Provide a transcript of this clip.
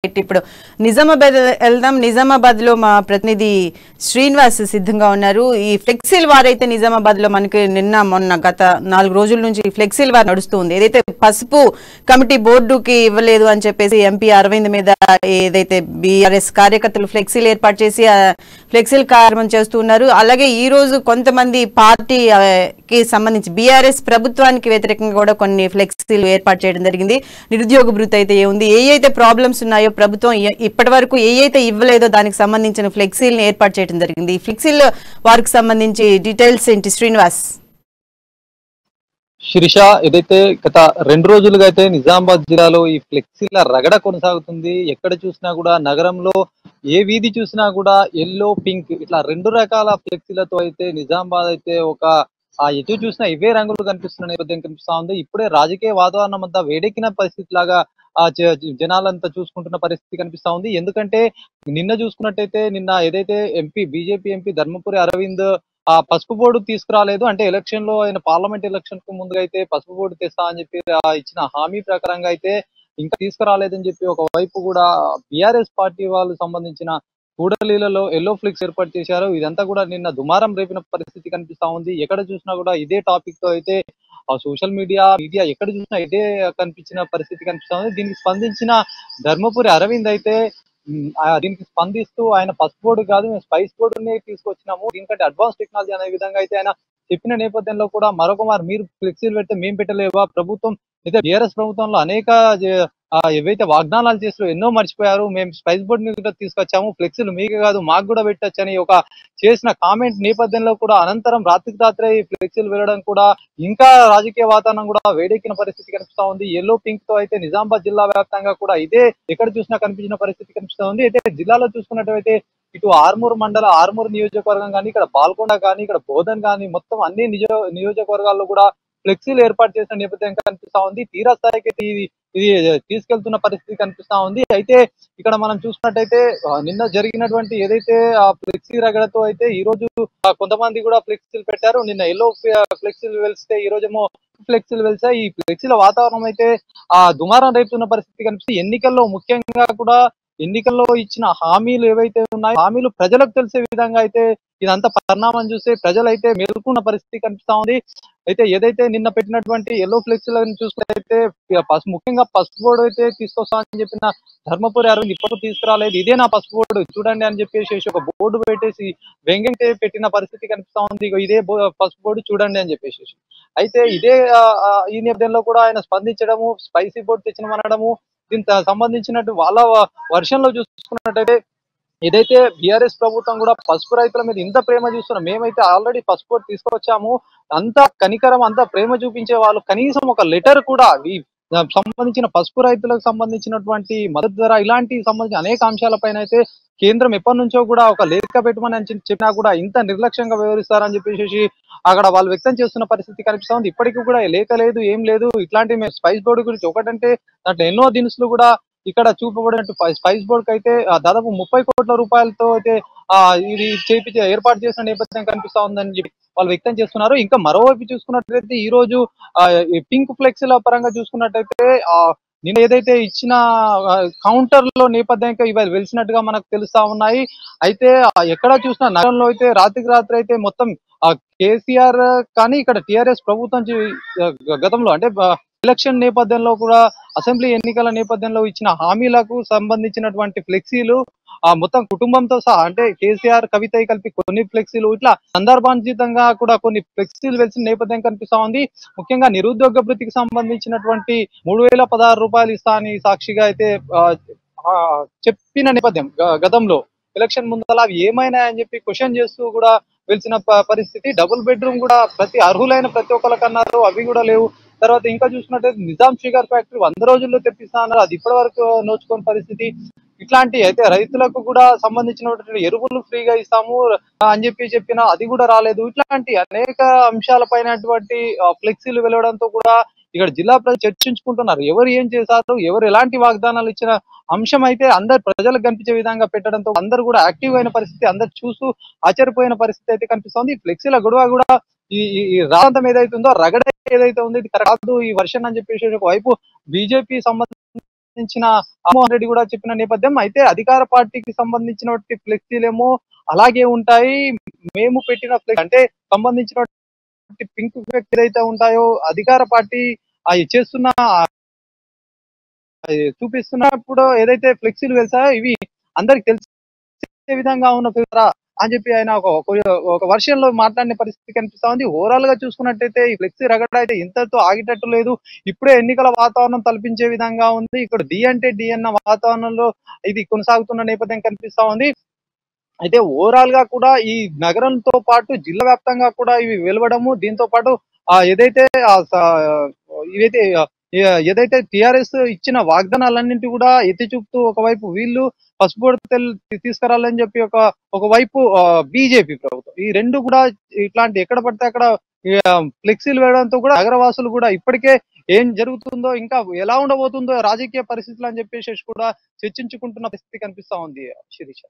ఇప్పుడు నిజామాబాద్ వెళ్దాం. నిజామాబాద్ లో మా ప్రతినిధి శ్రీనివాస్ సిద్ధంగా ఉన్నారు. ఈ ఫ్లెక్సీల్ వార్ అయితే నిజామాబాద్ లో మనకి మొన్న గత 4 రోజుల నుంచి ఫ్లెక్సీల్ వార్ నడుస్తుంది. ఏదైతే పసుపు కమిటీ బోర్డుకి ఇవ్వలేదు అని చెప్పేసి ఎంపీ అరవింద్ మీద ఏదైతే బీఆర్ఎస్ కార్యకర్తలు ఫ్లెక్సీలు ఏర్పాటు చేసి ఫ్లెక్సీల్ కార్యక్రమం చేస్తున్నారు. అలాగే ఈ రోజు కొంతమంది పార్టీకి సంబంధించి బీఆర్ఎస్ ప్రభుత్వానికి వ్యతిరేకంగా కూడా కొన్ని ఫ్లెక్సీలు ఏర్పాటు చేయడం జరిగింది. నిరుద్యోగ భృతి అయితే ఏముంది, ఏ ప్రాబ్లమ్స్ ఉన్నాయో ప్రభుత్వం ఇప్పటి వరకు ఏదైతే ఇవ్వలేదో దానికి సంబంధించిన ఫ్లెక్సీలను ఏర్పాటు చేయడం జరిగింది. ఈ ఫ్లెక్సీల వారికి సంబంధించి డీటెయిల్స్ ఏంటి శ్రీనివాస్? శిరీష, ఏదైతే గత 2 రోజులుగా అయితే నిజామాబాద్ జిల్లాలో ఈ ఫ్లెక్సీల రగడ కొనసాగుతుంది. ఎక్కడ చూసినా కూడా నగరంలో ఏ వీధి చూసినా కూడా ఎల్లో, పింక్ ఇట్లా 2 రకాల ఫ్లెక్సీలతో అయితే నిజామాబాద్ అయితే ఒక ఎటు చూసినా ఇవే రంగులు కనిపిస్తున్న నేపథ్యం కనిపిస్తా ఉంది. ఇప్పుడే రాజకీయ వాతావరణం అంతా వేడెక్కిన పరిస్థితి లాగా జనాలంతా చూసుకుంటున్న పరిస్థితి కనిపిస్తా ఉంది. ఎందుకంటే నిన్న చూసుకున్నట్టయితే నిన్న ఏదైతే బీజేపీ ఎంపీ ధర్మపురి అరవింద్ పసుపు బోర్డు తీసుకురాలేదు అంటే ఎలక్షన్ లో ఆయన పార్లమెంట్ ఎలక్షన్ కు ముందుగా అయితే పసుపు బోర్డు తెస్తా అని చెప్పి ఇచ్చిన హామీ ప్రకారంగా అయితే ఇంకా తీసుకురాలేదని చెప్పి ఒకవైపు కూడా బీఆర్ఎస్ పార్టీ వాళ్ళు సంబంధించిన కూడలీలలో ఎల్లో ఫ్లెక్స్ ఏర్పాటు చేశారు. ఇదంతా కూడా నిన్న దుమారం రేపిన పరిస్థితి కనిపిస్తా ఉంది. ఎక్కడ చూసినా కూడా ఇదే టాపిక్ తో అయితే సోషల్ మీడియా ఎక్కడ చూసినా ఇదే కనిపించిన పరిస్థితి కనిపిస్తా ఉంది. దీనికి స్పందించిన ధర్మపురి అరవింద్ అయితే దీనికి స్పందిస్తూ ఆయన పసుపు బోర్డు కాదు, మేము స్పైస్ బోర్డుని తీసుకొచ్చినాము, దీనికంటే అడ్వాన్స్ టెక్నాలజీ అనే విధంగా అయితే ఆయన చెప్పిన నేపథ్యంలో కూడా మరొకమారు మీరు ఫ్లెక్సీలు పెడితే మేము పెట్టలేవా, ప్రభుత్వం అయితే బీఆర్ఎస్ ప్రభుత్వంలో అనేక ఏవైతే వాగ్దానాలు చేస్తూ ఎన్నో మర్చిపోయారు, మేము స్పైస్ బోర్డుని కూడా తీసుకొచ్చాము, ఫ్లెక్సీలు మీకు కాదు మాకు కూడా పెట్టచ్చు అని ఒక చేసిన కామెంట్ నేపథ్యంలో కూడా అనంతరం రాత్రికి రాత్రే ఈ ఫ్లెక్సీలు వెళ్ళడం కూడా ఇంకా రాజకీయ వాతావరణం కూడా వేడెక్కిన పరిస్థితి కనిపిస్తా ఉంది. ఎల్లో పింక్ తో అయితే నిజామాబాద్ జిల్లా వ్యాప్తంగా కూడా ఇదే ఎక్కడ చూసినా కనిపించిన పరిస్థితి కనిపిస్తా ఉంది. అయితే జిల్లాలో చూసుకున్నట్టయితే ఇటు ఆర్మూర్ నియోజకవర్గం కానీ, ఇక్కడ బాల్కొండ కానీ, ఇక్కడ బోధన్ కానీ మొత్తం అన్ని నియోజకవర్గాల్లో కూడా ఫ్లెక్సీలు ఏర్పాటు చేసిన నేపథ్యం కనిపిస్తా ఉంది. తీరా స్థాయికి ఇది తీసుకెళ్తున్న పరిస్థితి కనిపిస్తా ఉంది. అయితే ఇక్కడ మనం చూసినట్టయితే నిన్న జరిగినటువంటి ఏదైతే ఫ్లెక్సీ రగడతో అయితే ఈ రోజు కొంతమంది కూడా ఫ్లెక్సీలు పెట్టారు. నిన్న ఎల్లో ఫ్లెక్సీలు వెలిస్తే ఈ రోజేమో ఫ్లెక్సీలు వెలిసాయి. ఈ ఫ్లెక్సీల వాతావరణం అయితే దుమారం రేపుతున్న పరిస్థితి కనిపిస్తుంది. ఎన్నికల్లో ముఖ్యంగా కూడా ఎన్నికల్లో ఇచ్చిన హామీలు ఏవైతే ఉన్నాయో హామీలు ప్రజలకు తెలిసే విధంగా అయితే ఇదంతా పరిణామం చూస్తే ప్రజలైతే మెరుకున్న పరిస్థితి కనిపిస్తా ఉంది. అయితే ఏదైతే నిన్న పెట్టినటువంటి ఎల్లో ఫ్లెక్సీలను చూసుకుంటే ముఖ్యంగా పసుపు బోర్డు అయితే తీసుకొస్తామని చెప్పిన ధర్మపురి అరవింద్ ఇప్పటికీ తీసుకురాలేదు. ఇదే నా పసుపు బోర్డు చూడండి అని చెప్పేసి ఒక బోర్డు పెట్టేసి వ్యంగ్యంగా పెట్టిన పరిస్థితి కనిపిస్తా ఉంది. ఇదే పసుపు బోర్డు చూడండి అని చెప్పేసి అయితే ఇదే ఈ నేపథ్యంలో కూడా ఆయన స్పందించడము, స్పైసీ బోర్డు తెచ్చినమనడము, దీనికి సంబంధించినట్టు వాళ్ళ వర్షంలో చూసుకున్నట్టయితే ఏదైతే బీఆర్ఎస్ ప్రభుత్వం కూడా పసుపు రైతుల మీద ఇంత ప్రేమ చూస్తున్నాం, మేమైతే ఆల్రెడీ పసుపు బోర్డు తీసుకొచ్చాము, అంత కనికరం అంత ప్రేమ చూపించే వాళ్ళు కనీసం ఒక లెటర్ కూడా సంబంధించిన పసుపు రైతులకు సంబంధించినటువంటి మద్దతు ధర ఇలాంటి సంబంధించిన అనేక అంశాలపైన అయితే కేంద్రం ఎప్పటి నుంచో కూడా ఒక లేఖ పెట్టమని చెప్పినా కూడా ఇంత నిర్లక్ష్యంగా వ్యవహరిస్తారని చెప్పేసి అక్కడ వాళ్ళు వ్యక్తం చేస్తున్న పరిస్థితి కనిపిస్తా ఉంది. ఇప్పటికీ కూడా లేఖ లేదు, ఏం లేదు. ఇట్లాంటి మేము స్పైస్ బోర్డు గురించి ఒకటంటే దాంట్లో ఎన్నో దినుసులు కూడా ఇక్కడ చూపబడినట్టు స్పైస్ బోర్డు అయితే దాదాపు 30 కోట్ల రూపాయలతో అయితే ఇది ఏర్పాటు చేసిన నేపథ్యం కనిపిస్తా ఉందని చెప్పి వాళ్ళు వ్యక్తం చేస్తున్నారు. ఇంకా మరోవైపు చూసుకున్నట్లయితే ఈ రోజు పింక్ ఫ్లెక్సీల పరంగా చూసుకున్నట్టయితే నిన్న ఏదైతే ఇచ్చిన కౌంటర్ లో నేపథ్యంగా ఇవాళ వెలిసినట్టుగా మనకు తెలుస్తా ఉన్నాయి. అయితే ఎక్కడ చూసినా నగరంలో అయితే రాత్రికి రాత్రి అయితే మొత్తం కేసీఆర్ కానీ ఇక్కడ టిఆర్ఎస్ ప్రభుత్వం గతంలో అంటే ఎలక్షన్ నేపథ్యంలో కూడా అసెంబ్లీ ఎన్నికల నేపథ్యంలో ఇచ్చిన హామీలకు సంబంధించినటువంటి ఫ్లెక్సీలు మొత్తం కుటుంబంతో సహా అంటే కేసీఆర్ కవిత కలిపి కొన్ని ఫ్లెక్సీలు ఇట్లా సందర్భానుచితంగా కూడా కొన్ని ఫ్లెక్సీలు వెలిసిన నేపథ్యం కనిపిస్తా ఉంది. ముఖ్యంగా నిరుద్యోగ భృతికి సంబంధించినటువంటి 3016 రూపాయలు ఇస్తా అని సాక్షిగా అయితే చెప్పిన నేపథ్యం గతంలో ఎలక్షన్ ముందల అవి ఏమైనా అని చెప్పి క్వశ్చన్ చేస్తూ కూడా వెలిసిన పరిస్థితి. డబుల్ బెడ్రూమ్ కూడా అర్హులైన ప్రతి ఒక్కరికి అన్నారు, అవి కూడా లేవు. తర్వాత ఇంకా చూసినట్టయితే నిజాం షుగర్ ఫ్యాక్టరీ 100 రోజుల్లో తెప్పిస్తా అన్నారు, అది ఇప్పటి వరకు నోచుకోని పరిస్థితి. ఇట్లాంటి అయితే రైతులకు కూడా సంబంధించినటువంటి ఎరువులు ఫ్రీగా ఇస్తాము అని చెప్పినా అది కూడా రాలేదు. ఇట్లాంటి అనేక అంశాలపైనటువంటి ఫ్లెక్సీలు వెళ్లడంతో కూడా ఇక్కడ జిల్లా ప్రజలు చర్చించుకుంటున్నారు, ఎవరు ఏం చేశారు, ఎవరు ఎలాంటి వాగ్దానాలు ఇచ్చిన అంశం అయితే అందరు ప్రజలకు కనిపించే విధంగా పెట్టడంతో అందరు కూడా యాక్టివ్ అయిన పరిస్థితి, అందరు చూస్తూ ఆశ్చర్యపోయిన పరిస్థితి అయితే కనిపిస్తోంది. ఫ్లెక్సీల గొడవ కూడా ఈ రాంతం ఏదైతే ఉందో రగడ ఏదైతే ఉంది ఇది కాదు ఈ వర్షన్ అని చెప్పేసి ఒకవైపు బీజేపీ సంబంధించిన సంబంధించిన రామ్మోహన్ రెడ్డి కూడా చెప్పిన నేపథ్యం. అయితే అధికార పార్టీకి సంబంధించినటువంటి ఫ్లెక్సీలేమో అలాగే ఉంటాయి. మేము పెట్టిన ఫ్లెక్సీ అంటే సంబంధించినటువంటి పింక్ ఫ్లెక్సీ ఏదైతే ఉంటాయో అధికార పార్టీ అవి చేస్తున్న చూపిస్తున్నప్పుడు ఏదైతే ఫ్లెక్సీలు వెళ్తాయో ఇవి అందరికి తెలిసే విధంగా ఉన్న ఫిల్టరా అని చెప్పి ఆయన ఒక వర్షన్ లో మాట్లాడిన పరిస్థితి కనిపిస్తా ఉంది. ఓవరాల్ గా చూసుకున్నట్టయితే ఈ ఫ్లెక్సీ రగడ అయితే ఇంతతో ఆగేటట్టు లేదు. ఇప్పుడే ఎన్నికల వాతావరణం తలపించే విధంగా ఉంది. ఇక్కడ డి అంటే డి అన్న వాతావరణంలో ఇది కొనసాగుతున్న నేపథ్యం కనిపిస్తా ఉంది. అయితే ఓవరాల్ గా కూడా ఈ నగరంతో పాటు జిల్లా వ్యాప్తంగా కూడా ఇవి వెలువడము, దీంతో పాటు ఏదైతే ఇవైతే ఏదైతే టిఆర్ఎస్ ఇచ్చిన వాగ్దానాలన్నింటి కూడా ఎత్తి చూపుతూ ఒకవైపు వీళ్ళు పసుపు తీసుకురాలని చెప్పి ఒకవైపు బీజేపీ ప్రభుత్వం ఈ రెండు కూడా ఇట్లాంటి ఎక్కడ పడితే అక్కడ ఫ్లెక్సీలు వేయడంతో కూడా నగరవాసులు కూడా ఇప్పటికే ఏం జరుగుతుందో ఇంకా ఎలా ఉండబోతుందో రాజకీయ పరిస్థితులు అని చెప్పేసి కూడా చర్చించుకుంటున్న పరిస్థితి కనిపిస్తా ఉంది శిరీష.